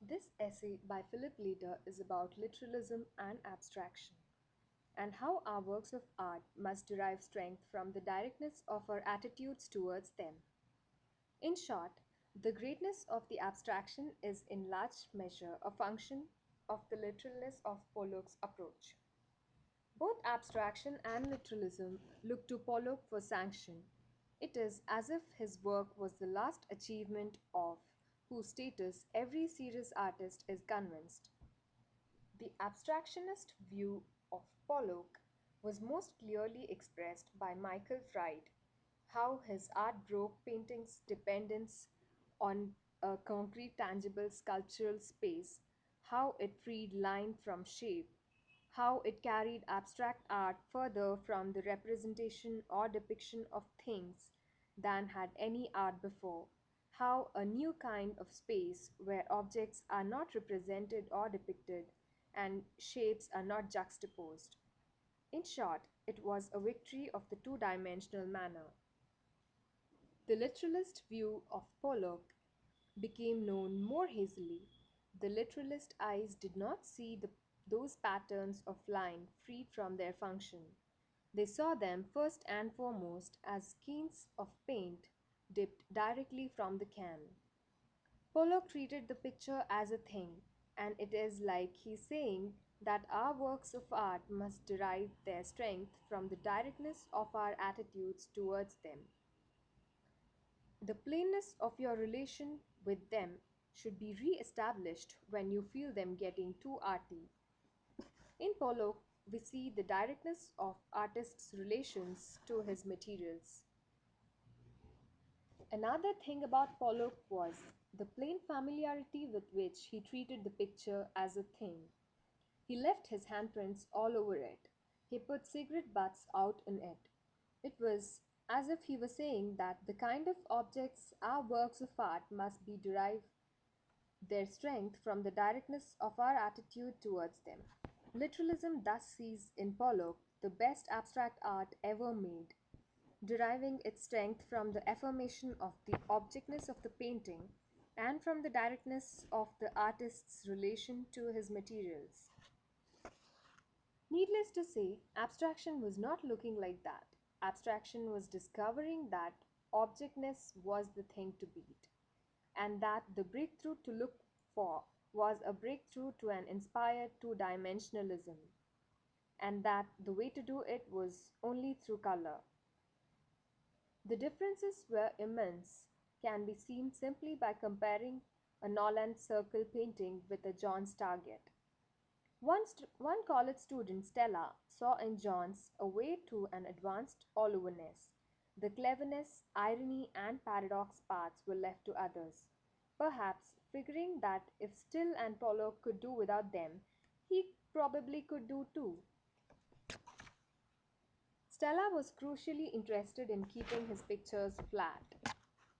This essay by Philip Leider is about literalism and abstraction, and how our works of art must derive strength from the directness of our attitudes towards them. In short, the greatness of the abstraction is in large measure a function of the literalness of Pollock's approach. Both abstraction and literalism look to Pollock for sanction. It is as if his work was the last achievement of whose status every serious artist is convinced. The abstractionist view of Pollock was most clearly expressed by Michael Fried, how his art broke painting's dependence on a concrete, tangible sculptural space, how it freed line from shape, how it carried abstract art further from the representation or depiction of things than had any art before, how a new kind of space where objects are not represented or depicted and shapes are not juxtaposed. In short, it was a victory of the two dimensional manner. The literalist view of Pollock became known more hazily. The literalist eyes did not see those patterns of line freed from their function. They saw them first and foremost as skeins of paint dipped directly from the can. Pollock treated the picture as a thing, and it is like he's saying that our works of art must derive their strength from the directness of our attitudes towards them. The plainness of your relation with them should be re established when you feel them getting too arty. In Pollock, we see the directness of artist's relations to his materials. Another thing about Pollock was the plain familiarity with which he treated the picture as a thing. He left his handprints all over it. He put cigarette butts out in it. It was as if he was saying that the kind of objects our works of art must be derive their strength from the directness of our attitude towards them. Literalism thus sees in Pollock the best abstract art ever made, deriving its strength from the affirmation of the objectness of the painting and from the directness of the artist's relation to his materials. Needless to say, abstraction was not looking like that. Abstraction was discovering that objectness was the thing to beat, and that the breakthrough to look for was a breakthrough to an inspired two dimensionalism, and that the way to do it was only through color. The differences were immense, can be seen simply by comparing a Noland circle painting with a John's target. One college student, Stella, saw in John's a way to an advanced all-overness. The cleverness, irony, and paradox parts were left to others. Perhaps figuring that if Still and Pollock could do without them, he probably could do too. Stella was crucially interested in keeping his pictures flat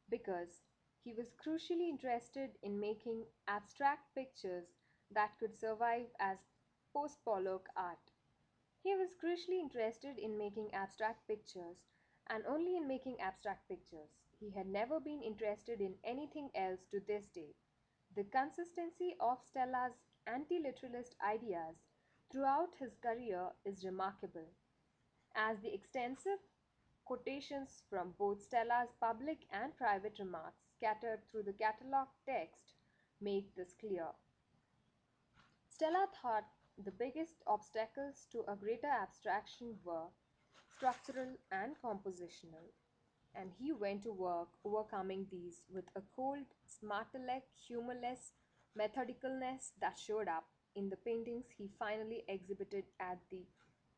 because he was crucially interested in making abstract pictures that could survive as post Pollock art. He was crucially interested in making abstract pictures and only in making abstract pictures. He had never been interested in anything else to this day. The consistency of Stella's anti literalist ideas throughout his career is remarkable, as the extensive quotations from both Stella's public and private remarks scattered through the catalogue text make this clear. Stella thought the biggest obstacles to a greater abstraction were structural and compositional, and he went to work overcoming these with a cold, smartaleck, humorless methodicalness that showed up in the paintings he finally exhibited at the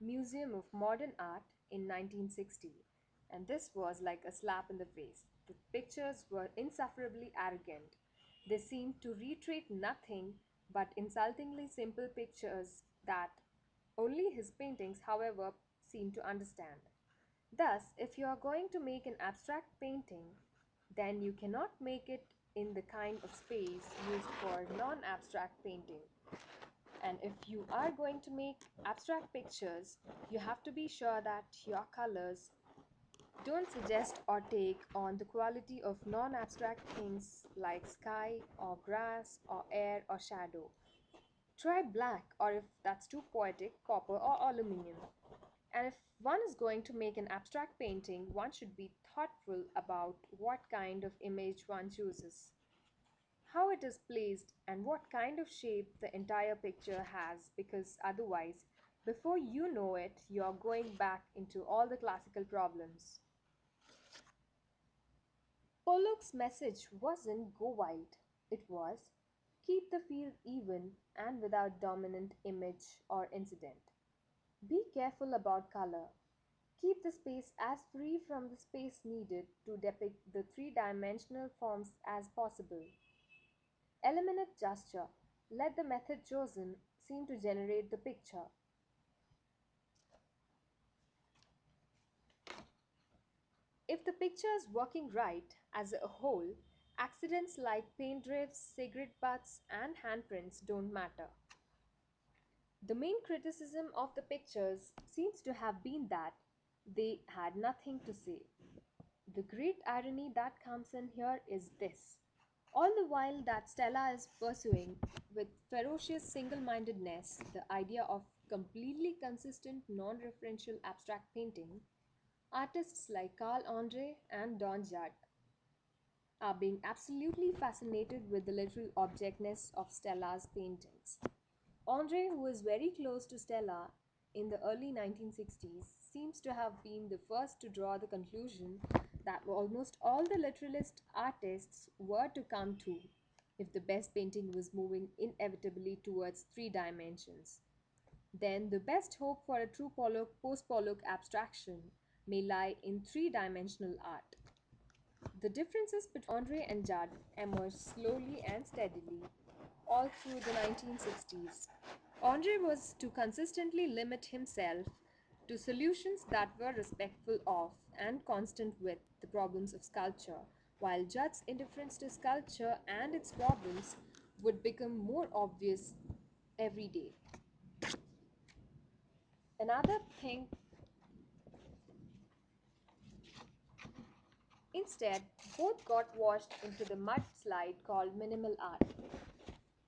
Museum of Modern Art in 1960. And this was like a slap in the face. The pictures were insufferably arrogant. They seemed to reiterate nothing but insultingly simple pictures that only his paintings, however, seemed to understand. Thus, if you are going to make an abstract painting, then you cannot make it in the kind of space used for non abstract painting. And if you are going to make abstract pictures, you have to be sure that your colors Don't suggest or take on the quality of non abstract things like sky or grass or air or shadow. Try black, or if that's too poetic, copper or aluminium. And if one is going to make an abstract painting, one should be thoughtful about what kind of image one chooses, how it is placed, and what kind of shape the entire picture has, because otherwise, before you know it, you're going back into all the classical problems. Pollock's message wasn't go wild, it was keep the field even and without dominant image or incident. Be careful about color. Keep the space as free from the space needed to depict the three dimensional forms as possible. Eliminate gesture. Let the method chosen seem to generate the picture. If the picture is working right as a whole, accidents like paint drifts, cigarette butts, and handprints don't matter. The main criticism of the pictures seems to have been that they had nothing to say. The great irony that comes in here is this. All the while that Stella is pursuing with ferocious single mindedness the idea of completely consistent non referential abstract painting, artists like Carl Andre and Don Judd are being absolutely fascinated with the literal objectness of Stella's paintings. Andre, who is very close to Stella in the early 1960s, seems to have been the first to draw the conclusion that almost all the literalist artists were to come to if the best painting was moving inevitably towards three dimensions. Then the best hope for a true post Pollock abstraction may lie in three dimensional art. The differences between Andre and Judd emerged slowly and steadily all through the 1960s. Andre was to consistently limit himself to solutions that were respectful of and constant with the problems of sculpture, while Judd's indifference to sculpture and its problems would become more obvious every day. Another thing, instead, both got washed into the mudslide called minimal art.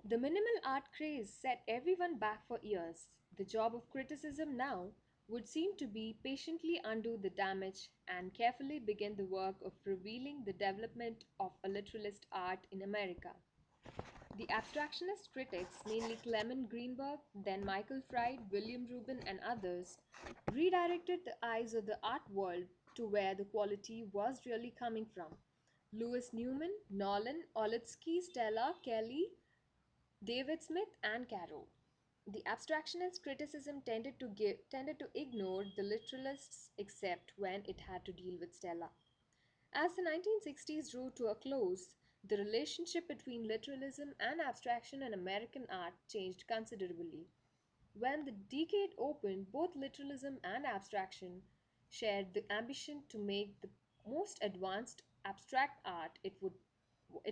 The minimal art craze set everyone back for years. The job of criticism now would seem to be patiently undo the damage and carefully begin the work of revealing the development of a literalist art in America. The abstractionist critics, mainly Clement Greenberg, then Michael Fried, William Rubin, and others, redirected the eyes of the art world to where the quality was really coming from. Louis Newman, Nolan, Olitsky, Stella, Kelly, David Smith, and Caro. The abstractionist criticism tended to ignore the literalists except when it had to deal with Stella. As the 1960s drew to a close, the relationship between literalism and abstraction in American art changed considerably. When the decade opened, both literalism and abstraction shared the ambition to make the most advanced abstract art it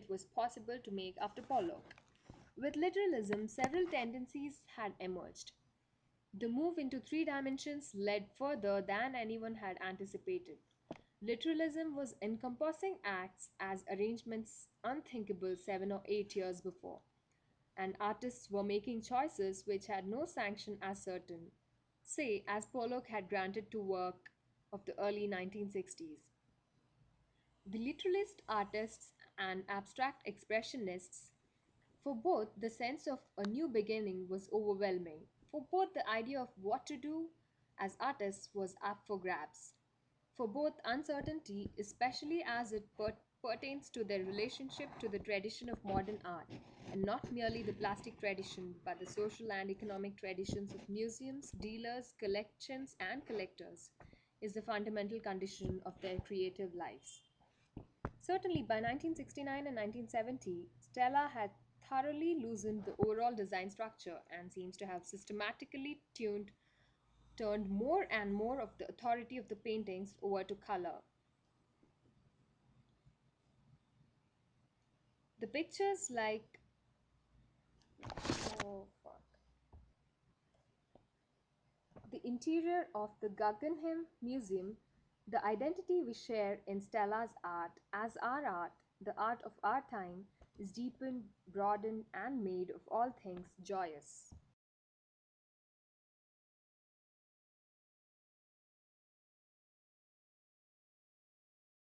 was possible to make after Pollock. With literalism, several tendencies had emerged. The move into three dimensions led further than anyone had anticipated. Literalism was encompassing acts as arrangements unthinkable 7 or 8 years before, and artists were making choices which had no sanction as certain, say, as Pollock had granted to work of the early 1960s. The literalist artists and abstract expressionists, for both, the sense of a new beginning was overwhelming. For both, the idea of what to do as artists was up for grabs. For both, uncertainty, especially as it pertains to their relationship to the tradition of modern art, and not merely the plastic tradition, but the social and economic traditions of museums, dealers, collections, and collectors, is the fundamental condition of their creative lives. Certainly, by 1969 and 1970, Stella had thoroughly loosened the overall design structure and seems to have systematically turned more and more of the authority of the paintings over to color. The pictures like oh fuck. The interior of the Guggenheim Museum The identity we share in Stella's art, as our art, the art of our time, is deepened, broadened, and made of all things joyous.